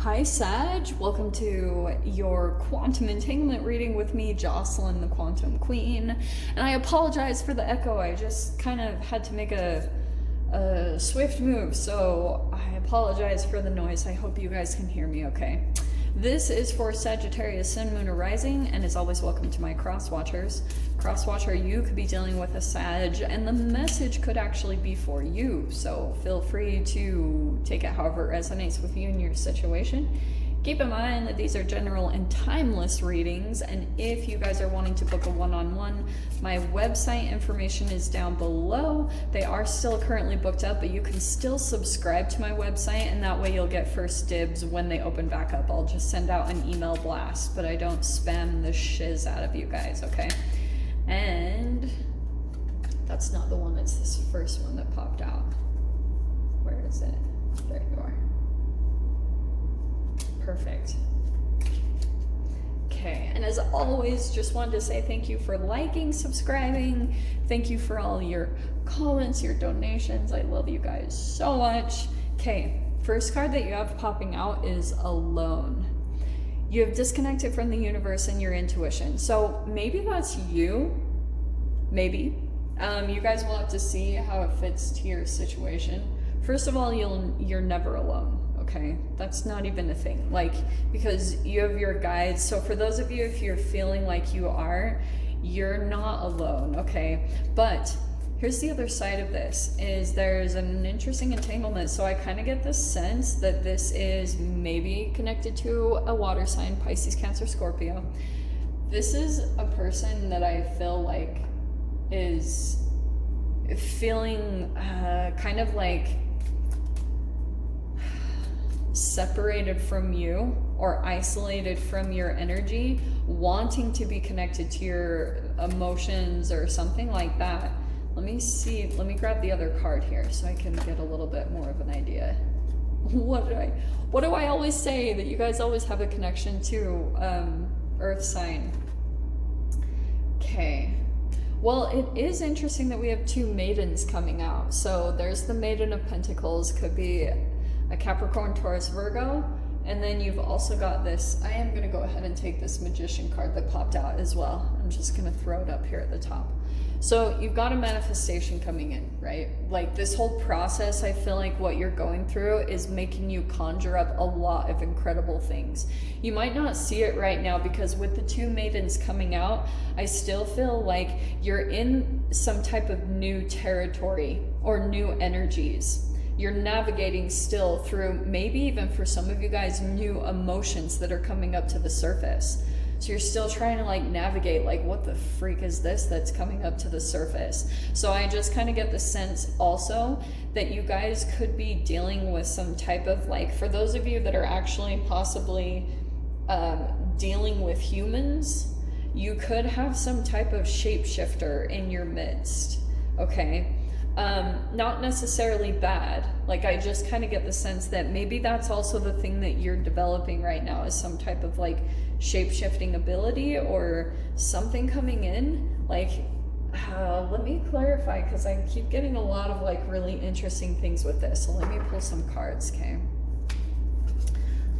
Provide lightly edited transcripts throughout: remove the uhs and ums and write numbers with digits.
Hi Sag, welcome to your quantum entanglement reading with me, Jocelyn, the Quantum Queen. And I apologize for the echo, I just kind of had to make a swift move, so I apologize for the noise. I hope you guys can hear me okay. This is for Sagittarius, Sun, Moon, or Rising, and as always, welcome to my cross-watchers. Cross-watcher, you could be dealing with a Sag, and the message could actually be for you, so feel free to take it however it resonates with you and your situation. Keep in mind that these are general and timeless readings, and if you guys are wanting to book a one-on-one, my website information is down below. They are still currently booked up, but you can still subscribe to my website, and that way you'll get first dibs when they open back up. I'll just send out an email blast, but I don't spam the shiz out of you guys, okay? And that's not the one, it's this first one that popped out. Where is it? There you are. Perfect. Okay, and as always, just wanted to say thank you for liking, subscribing. Thank you for all your comments, your donations. I love you guys so much. Okay, first card that you have popping out is Alone. You have disconnected from the universe and your intuition. So maybe that's you. Maybe. You guys will have to see how it fits to your situation. First of all, you're never alone. Okay, that's not even a thing, like, because you have your guides. So for those of you, if you're feeling like you are, you're not alone, okay? But here's the other side of this, is there's an interesting entanglement. So I kind of get the sense that this is maybe connected to a water sign, Pisces, Cancer, Scorpio. This is a person that I feel like is feeling kind of like separated from you or isolated from your energy, wanting to be connected to your emotions or something like that. Let me see, let me grab the other card here so I can get a little bit more of an idea. What do I always say? That you guys always have a connection to earth sign. Okay, well, it is interesting that we have two maidens coming out. So there's the Maiden of Pentacles, could be a Capricorn, Taurus, Virgo, and then you've also got this. I am going to go ahead and take this Magician card that popped out as well. I'm just going to throw it up here at the top. So you've got a manifestation coming in, right? Like this whole process, I feel like what you're going through is making you conjure up a lot of incredible things. You might not see it right now because with the two maidens coming out, I still feel like you're in some type of new territory or new energies. You're navigating still through, maybe even for some of you guys, new emotions that are coming up to the surface. So you're still trying to like navigate, like, what the freak is this that's coming up to the surface? So I just kind of get the sense also that you guys could be dealing with some type of, like, for those of you that are actually possibly dealing with humans, you could have some type of shapeshifter in your midst, okay? Not necessarily bad. Like, I just kind of get the sense that maybe that's also the thing that you're developing right now, is some type of like shape-shifting ability or something coming in. Like, let me clarify, because I keep getting a lot of like really interesting things with this. So let me pull some cards, okay?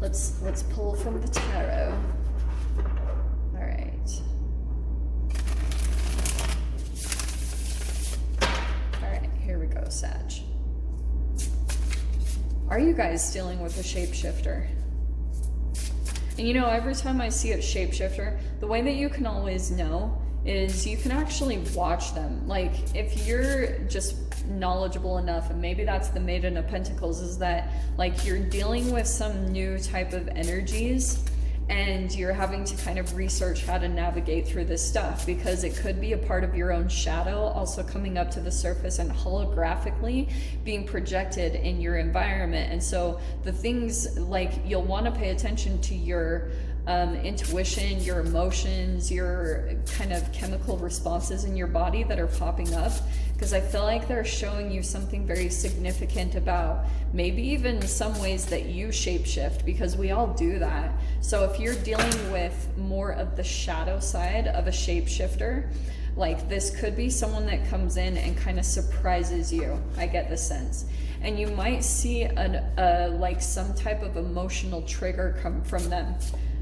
Let's pull from the tarot. All right. Here we go, Sag. Are you guys dealing with a shapeshifter? And you know, every time I see a shapeshifter, the way that you can always know is you can actually watch them. Like, if you're just knowledgeable enough, and maybe that's the Maiden of Pentacles, is that like you're dealing with some new type of energies, and you're having to kind of research how to navigate through this stuff, because it could be a part of your own shadow also coming up to the surface and holographically being projected in your environment. And so the things, like, you'll want to pay attention to your intuition, your emotions, your kind of chemical responses in your body that are popping up, because I feel like they're showing you something very significant about maybe even some ways that you shapeshift, because we all do that. So if you're dealing with more of the shadow side of a shapeshifter, Like, this could be someone that comes in and kind of surprises you. I get the sense. and you might see like some type of emotional trigger come from them.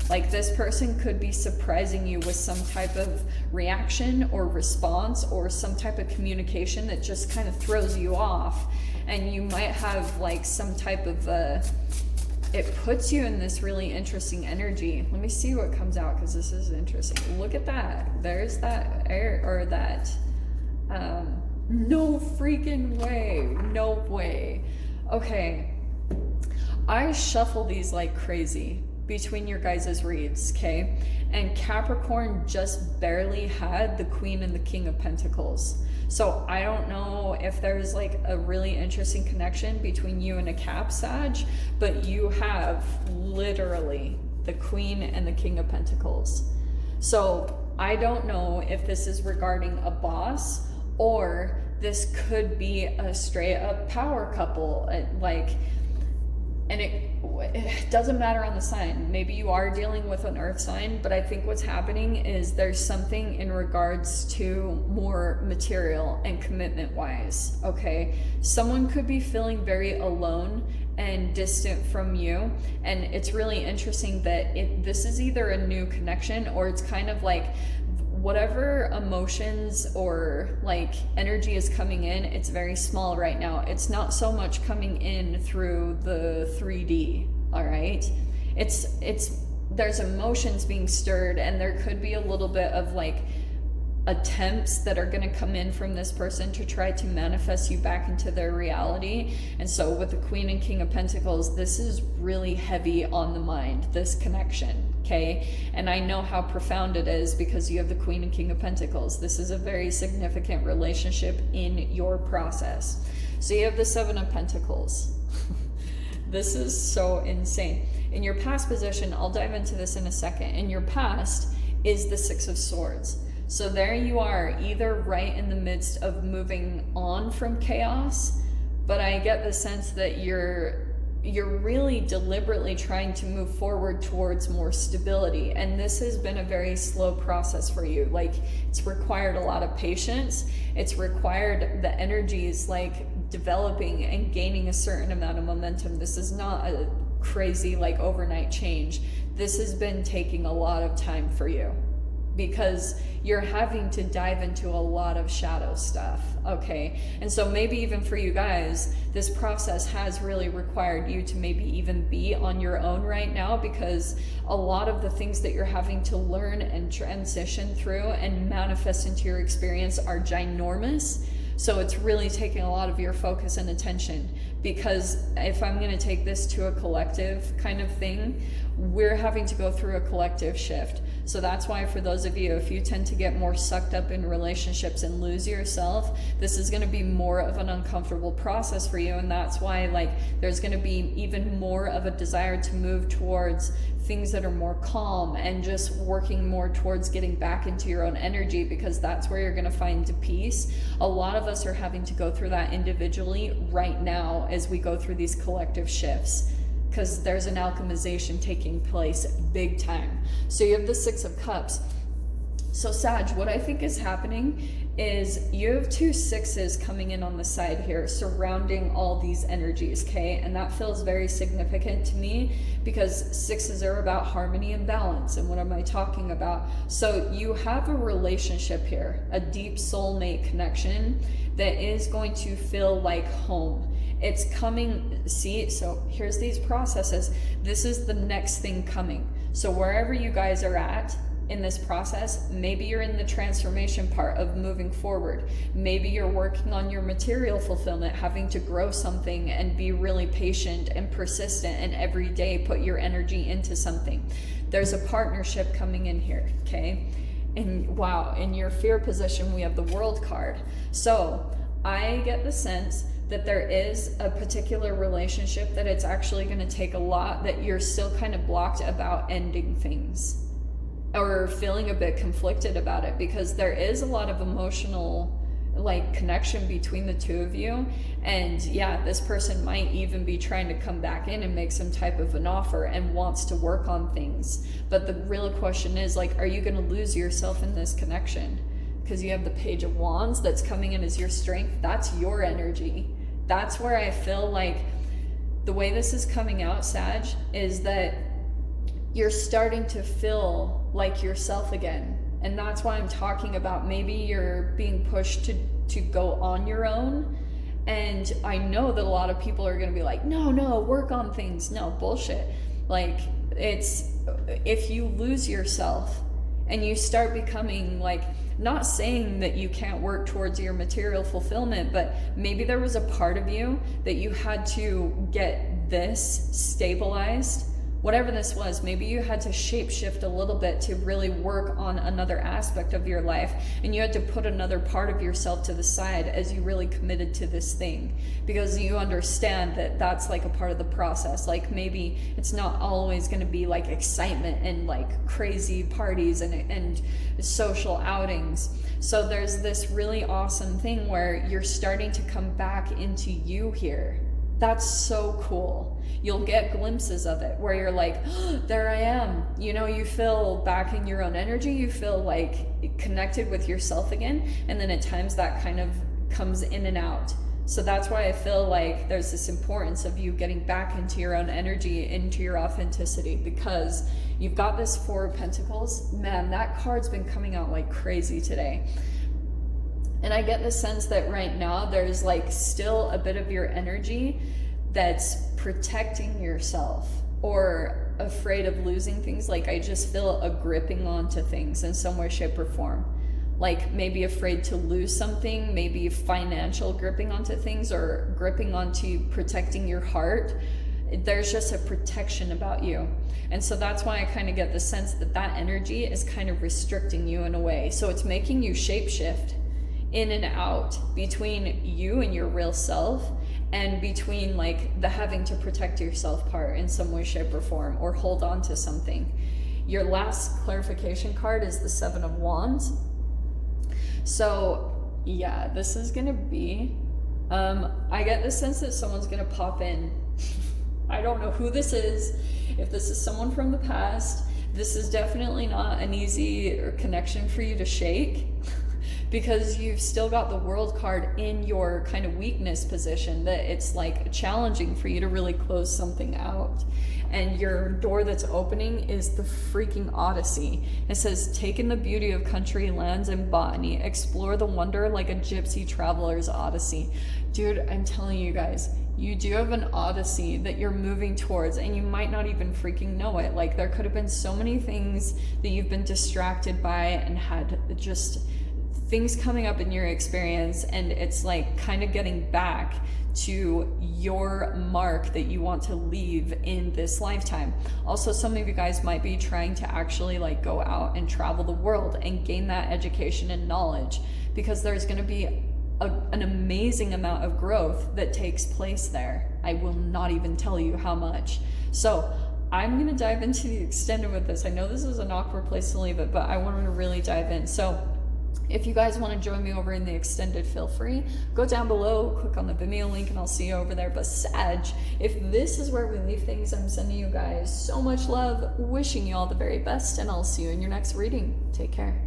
Like this person could be surprising you with some type of reaction or response or some type of communication that just kind of throws you off. And you might have like some type of, it puts you in this really interesting energy. Let me see what comes out, because this is interesting. Look at that. There's that air, or that, no freaking way. No way. Okay. I shuffle these like crazy between your guys' reads, okay? And Capricorn just barely had the Queen and the King of Pentacles. So I don't know if there's like a really interesting connection between you and a Cap Sag, but you have literally the Queen and the King of Pentacles. So I don't know if this is regarding a boss, or this could be a straight up power couple, like, and it doesn't matter on the sign. Maybe you are dealing with an earth sign, but I think what's happening is there's something in regards to more material and commitment wise, okay? Someone could be feeling very alone and distant from you, and it's really interesting that this is either a new connection, or it's kind of like whatever emotions or like energy is coming in, it's very small right now. It's not so much coming in through the 3D, all right? There's emotions being stirred, and there could be a little bit of like attempts that are going to come in from this person to try to manifest you back into their reality. And so with the Queen and King of Pentacles, this is really heavy on the mind, this connection, okay? And I know how profound it is because you have the Queen and King of Pentacles. This is a very significant relationship in your process. So you have the Seven of Pentacles. This is so insane. In your past position, I'll dive into this in a second. In your past is the Six of Swords. So there you are, either right in the midst of moving on from chaos, but I get the sense that you're really deliberately trying to move forward towards more stability. And this has been a very slow process for you. Like, it's required a lot of patience. It's required the energies like developing and gaining a certain amount of momentum. This is not a crazy like overnight change. This has been taking a lot of time for you, because you're having to dive into a lot of shadow stuff, okay? And so maybe even for you guys, this process has really required you to maybe even be on your own right now, because a lot of the things that you're having to learn and transition through and manifest into your experience are ginormous. So it's really taking a lot of your focus and attention, because if I'm going to take this to a collective kind of thing, we're having to go through a collective shift. So that's why for those of you, if you tend to get more sucked up in relationships and lose yourself, this is going to be more of an uncomfortable process for you. And that's why like there's going to be even more of a desire to move towards things that are more calm and just working more towards getting back into your own energy, because that's where you're going to find peace. A lot of us are having to go through that individually right now as we go through these collective shifts, because there's an alchemization taking place big time. So you have the Six of Cups. So Sag, what I think is happening is you have two sixes coming in on the side here, surrounding all these energies, okay? And that feels very significant to me, because sixes are about harmony and balance. And what am I talking about? So you have a relationship here, a deep soulmate connection that is going to feel like home. It's coming, see, so here's these processes. This is the next thing coming. So wherever you guys are at in this process, maybe you're in the transformation part of moving forward. Maybe you're working on your material fulfillment, having to grow something and be really patient and persistent, and every day put your energy into something. There's a partnership coming in here, okay? And wow, in your fear position, we have the World card. So I get the sense that there is a particular relationship that it's actually going to take a lot, that you're still kind of blocked about ending things or feeling a bit conflicted about it, because there is a lot of emotional like connection between the two of you. And yeah, this person might even be trying to come back in and make some type of an offer and wants to work on things. But the real question is like, are you going to lose yourself in this connection? Because you have the Page of Wands that's coming in as your strength. That's your energy. that's where I feel like the way this is coming out, Sag, is that you're starting to feel like yourself again. And that's why I'm talking about maybe you're being pushed to go on your own. And I know that a lot of people are going to be like, no, work on things. No, bullshit. Like, it's, if you lose yourself and you start becoming like, not saying that you can't work towards your material fulfillment, but maybe there was a part of you that you had to get this stabilized. Whatever this was, maybe you had to shapeshift a little bit to really work on another aspect of your life, and you had to put another part of yourself to the side as you really committed to this thing, because you understand that that's like a part of the process. Like, maybe it's not always going to be like excitement and like crazy parties and social outings. So there's this really awesome thing where you're starting to come back into you here. That's so cool. You'll get glimpses of it where you're like, oh, there I am. You know, you feel back in your own energy. You feel like connected with yourself again. And then at times that kind of comes in and out. So that's why I feel like there's this importance of you getting back into your own energy, into your authenticity, because you've got this Four of Pentacles. Man, that card's been coming out like crazy today. And I get the sense that right now there's like still a bit of your energy that's protecting yourself or afraid of losing things. Like, I just feel a gripping onto things in some way, shape, or form. Like, maybe afraid to lose something, maybe financial gripping onto things, or gripping onto protecting your heart. There's just a protection about you. And so that's why I kind of get the sense that that energy is kind of restricting you in a way. So it's making you shapeshift in and out between you and your real self, and between like the having to protect yourself part in some way, shape, or form, or hold on to something. Your last clarification card is the Seven of Wands. So yeah, this is gonna be, I get the sense that someone's gonna pop in. I don't know who this is. If this is someone from the past, this is definitely not an easy connection for you to shake. Because you've still got the World card in your kind of weakness position, that it's like challenging for you to really close something out. And your door that's opening is the freaking Odyssey. It says, take in the beauty of country, lands, and botany. Explore the wonder like a gypsy traveler's odyssey. Dude, I'm telling you guys, you do have an odyssey that you're moving towards, and you might not even freaking know it. Like, there could have been so many things that you've been distracted by and had just things coming up in your experience, and it's like kind of getting back to your mark that you want to leave in this lifetime. Also, some of you guys might be trying to actually like go out and travel the world and gain that education and knowledge, because there's going to be an amazing amount of growth that takes place there. I will not even tell you how much. So I'm going to dive into the extended with this. I know this is an awkward place to leave it, but I wanted to really dive in. So if you guys want to join me over in the extended, feel free. Go down below, click on the Vimeo link, and I'll see you over there. But Sag, if this is where we leave things, I'm sending you guys so much love, wishing you all the very best, and I'll see you in your next reading. Take care.